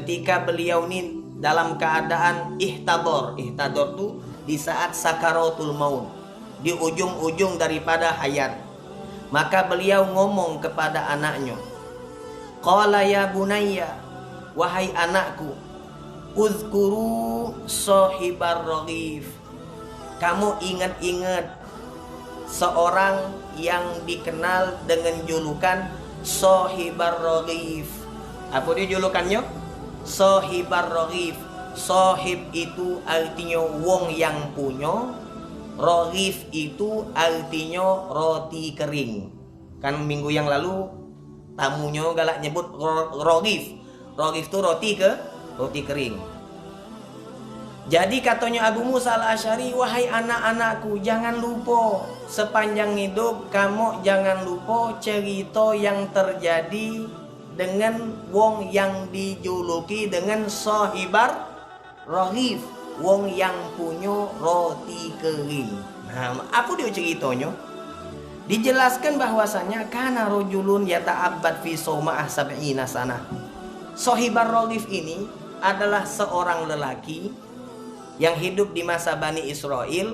ketika beliau ini dalam keadaan ihtador tuh di saat sakaratul maut, di ujung-ujung daripada hayat. Maka beliau ngomong kepada anaknya, qala ya bunayya, wahai anakku, uzkuru sahibar raghif, kamu ingat-ingat seorang yang dikenal dengan julukan sahibar raghif. Apa dia julukannya? Sahibar raghif. Sahib itu artinya wong yang punya, raghif itu artinya roti kering. Kan minggu yang lalu tamunya galak nyebut raghif. Raghif itu roti kering. Jadi katanya Abu Musa al-Asy'ari, wahai anak-anakku, jangan lupa sepanjang hidup kamu jangan lupa cerita yang terjadi dengan wong yang dijuluki dengan sahibar raghif, wong yang punya roti kering. Nah, apa dia ceritanya? Dijelaskan bahwasanya kana rajulun yata'abbad fi sauma'ah sab'ina sanah. Sahibar raghif ini adalah seorang lelaki yang hidup di masa Bani Israel,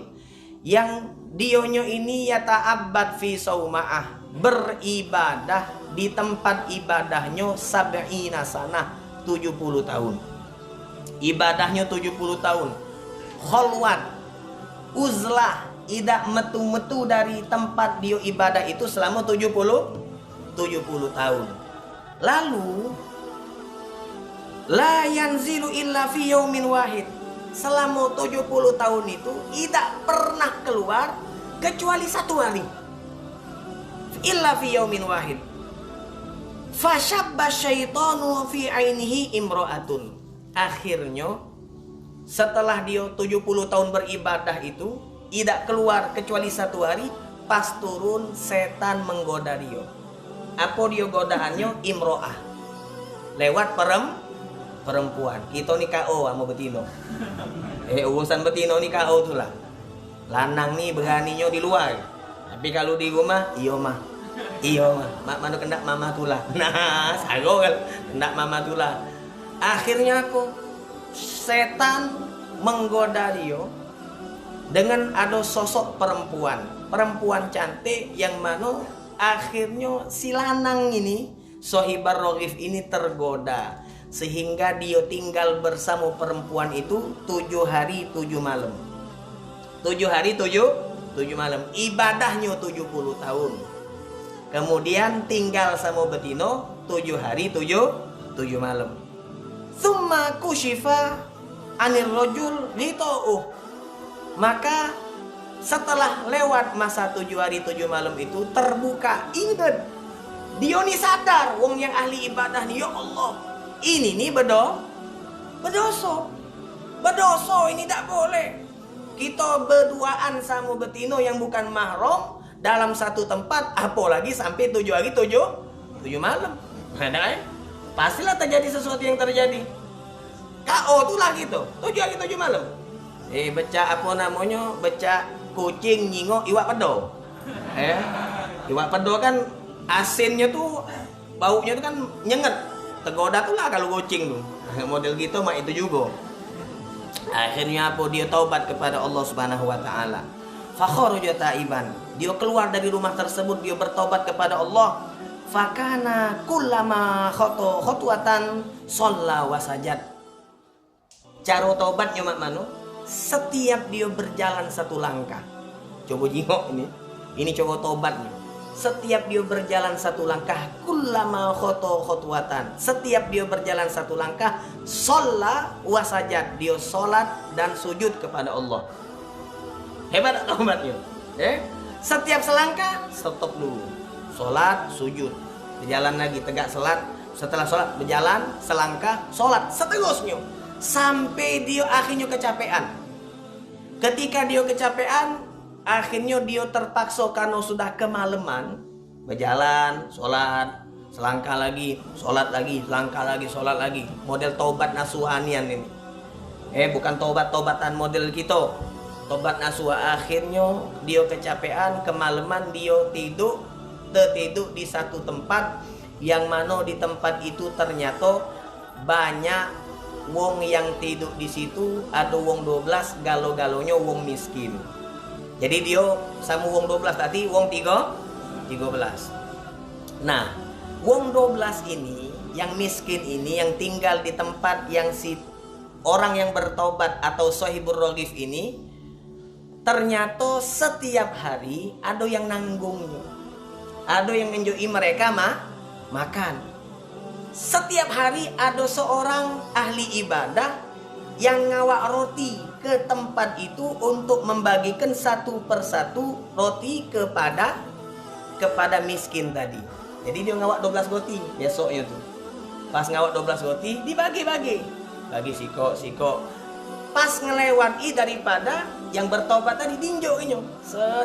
yang dionyo ini yata'abbad fi sauma'ah, beribadah di tempat ibadahnya sab'ina sanah, 70 tahun. Ibadahnya 70 tahun. Khalwat, uzlah, tidak metu-metu dari tempat dia ibadah itu selama 70 tahun. Lalu la yanzilu illa fi yaumin wahid. Selama 70 tahun itu tidak pernah keluar kecuali satu hari. Illa fi yaumin wahid. Fashabba syaitanu fi ainihi imra'atun. Akhirnya setelah dia 70 tahun beribadah itu tidak keluar kecuali satu hari, pas turun setan menggoda dia. Apa dia godaannya? Imro'ah, lewat perempuan. Kita ni KO sama betino. Urusan betino ni KO tu lah. Lanang ni beraninya di luar, tapi kalau di rumah iyo mah mak mana kendak mama tu lah. Nah sago kan kendak mama tu lah. Akhirnya aku setan menggoda dia dengan ada sosok perempuan cantik, yang mana akhirnya si lanang ini, sahibar raghif ini tergoda, sehingga dia tinggal bersama perempuan itu 7 hari 7 malam. 7 hari 7 malam. Ibadahnya 70 tahun. Kemudian tinggal sama betino 7 hari 7 malam. Tsumma kushifa anir rajul ghita'uh. Maka setelah lewat masa 7 hari 7 malam itu terbuka, ingat dia ni sadar wong yang ahli ibadah ni, ya Allah, ini nih berdosa ini tak boleh. Kita berduaan sama betino yang bukan mahram dalam satu tempat, apalagi sampai 7 hari 7 malam. Nah, pastilah terjadi sesuatu yang terjadi. KO tuh lah gitu, 7 hari 7 malam. Becak apa namanya? Becak kucing nyingok iwak pedo. Iwak pedo kan asinnya tuh, baunya tuh kan nyenget. Tergoda tuh lah kalau kucing tuh. Model gitu mah itu juga. Akhirnya apa? Dia taubat kepada Allah Subhanahu wa taala. Fa kharaja taiban. Dia keluar dari rumah tersebut, dia bertobat kepada Allah. Fakana kullama khotwatan shalla wa sajad. Cara taubatnya mak mano? Setiap dia berjalan satu langkah. Coba jingok ini. Ini coba taubatnya. Setiap dia berjalan satu langkah, kullama khotwatan. Setiap dia berjalan satu langkah, shalla wa sajad. Dia salat dan sujud kepada Allah. Hebat taubatnya. Setiap selangkah stop dulu. Salat, sujud, berjalan lagi, tegak salat. Setelah salat berjalan selangkah, salat seterusnya sampai dia akhirnya kecapean. Ketika dia kecapean, akhirnya dia terpaksa karena sudah kemalaman berjalan, salat, selangkah lagi, salat lagi, selangkah lagi, salat lagi. Model taubat nasuhanian ini. Bukan taubat-taubatan model kita. Taubat nasuha. Akhirnya dia kecapean, kemalaman, dia tertidur di satu tempat, yang mana di tempat itu ternyata banyak wong yang tidur di situ ada wong 12, galo-galonya wong miskin. Jadi dia sama wong 12 tadi wong 13. Nah, wong 12 ini yang miskin ini yang tinggal di tempat yang si orang yang bertobat atau sohibur rogif ini, ternyata setiap hari ada yang nanggungnya, ada yang menjui mereka makan. Setiap hari ada seorang ahli ibadah yang ngawak roti ke tempat itu untuk membagikan satu persatu roti kepada miskin tadi. Jadi dia ngawak 12 roti besoknya tuh. Pas ngawak 12 roti dibagi-bagi. Bagi siko. Pas ngelewati daripada yang bertobat tadi dinjoknya.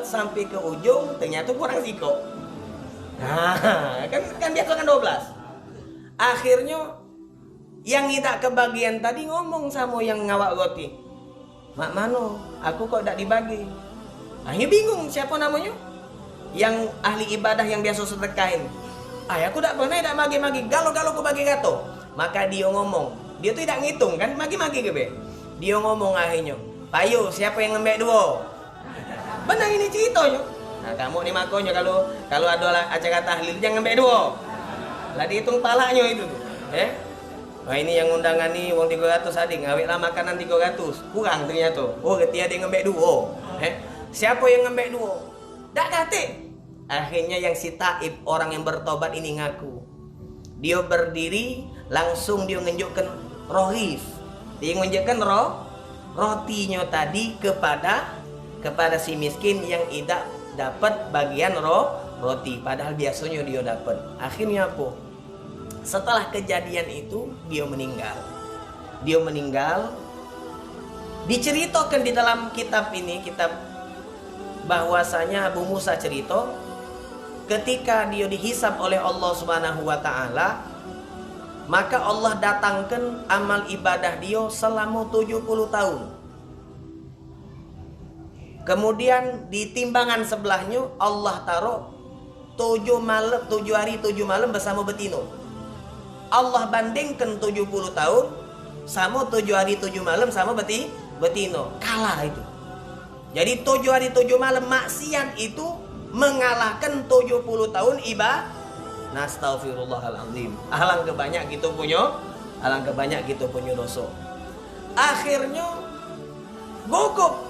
Sampai ke ujung ternyata kurang siko. Nah, kan biasa kan 12. Akhirnya yang tidak kebagian tadi ngomong sama yang ngawak roti. Mak mano, aku kok tidak dibagi. Akhirnya bingung siapa namanya? Yang ahli ibadah yang biasa sedekahin. Aku tidak pernah tidak magi-magi. Galo-galo ku bagi gato. Maka dia ngomong. Dia tuh tidak ngitung kan, magi-magi ke. Dia ngomong akhirnya, "Payo, siapa yang ngembek dua?" Benar ini ceritanya. Nah, kamu nih makonya kalau ada acara tahlil jangan ngembek dua. Lah dihitung palanya itu tuh. Wah ini yang undangan nih wong 300 adik, ngawet lah makanan 300. Kurang ternyata. Oh, ketia dia ngembek dua. Siapa yang ngembek dua? Dak kate. Akhirnya yang si Taib, orang yang bertobat ini ngaku. Dia berdiri, langsung dia nunjukkan rohif. Dia nunjukkan rotinya tadi kepada si miskin yang tidak dapat bagian roti. Padahal biasanya dia dapat. Akhirnya apa? Setelah kejadian itu dia meninggal. Diceritakan di dalam kitab ini, kitab bahwasanya Abu Musa cerita ketika dia dihisab oleh Allah Subhanahu wa taala, maka Allah datangkan amal ibadah dia selama 70 tahun. Kemudian di timbangan sebelahnya Allah taruh 7 hari 7 malam bersama betino. Allah bandingkan 70 tahun sama 7 hari 7 malam sama betino. Kalah itu. Jadi 7 hari 7 malam maksiat itu mengalahkan 70 tahun ibadah. Nastaghfirullahaladzim. Alangkah banyak gitu punya dosa. Akhirnya gugup.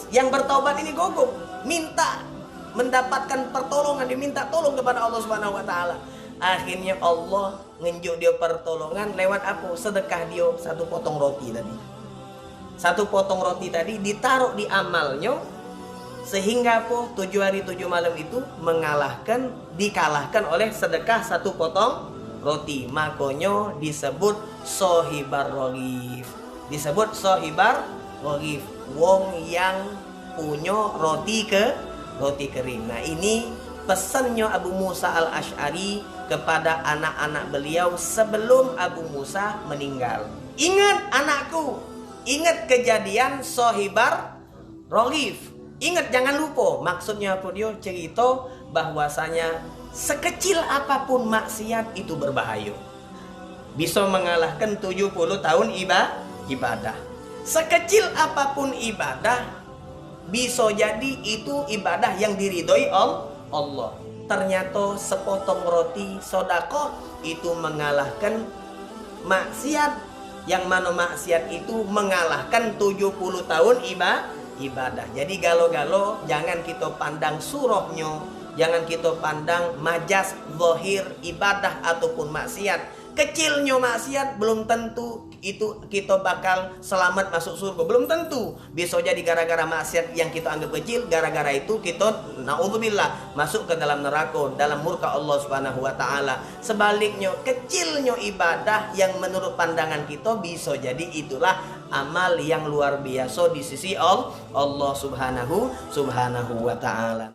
Yang bertaubat ini gugup, minta mendapatkan pertolongan, diminta tolong kepada Allah Subhanahu wa taala. Akhirnya Allah ngenjuk dia pertolongan lewat apa? Sedekah dia satu potong roti tadi. Satu potong roti tadi ditaruh di amalnya, sehingga apa? 7 hari 7 malam itu dikalahkan oleh sedekah satu potong roti. Makanya disebut sohibar rogif. Wong yang punya roti kering. Nah, ini pesannya Abu Musa al-Asy'ari kepada anak-anak beliau sebelum Abu Musa meninggal. Ingat anakku, ingat kejadian sohibar rogif. Ingat, jangan lupa. Maksudnya apa dia? Cerita bahwasanya sekecil apapun maksiat itu berbahaya. Bisa mengalahkan 70 tahun ibadah. Sekecil apapun ibadah, bisa jadi itu ibadah yang diridhoi Allah. Ternyata sepotong roti sedekah itu mengalahkan maksiat, yang mana maksiat itu mengalahkan 70 tahun ibadah. Jadi galo-galo jangan kita pandang surahnya, jangan kita pandang majas zahir ibadah ataupun maksiat. Kecilnya maksiat belum tentu itu kita bakal selamat masuk surga, belum tentu. Bisa jadi gara-gara maksiat yang kita anggap kecil, gara-gara itu kita naudzubillah masuk ke dalam neraka, dalam murka Allah Subhanahu wa taala. Sebaliknya, kecilnya ibadah yang menurut pandangan kita bisa jadi itulah amal yang luar biasa di sisi Allah Subhanahu wa taala.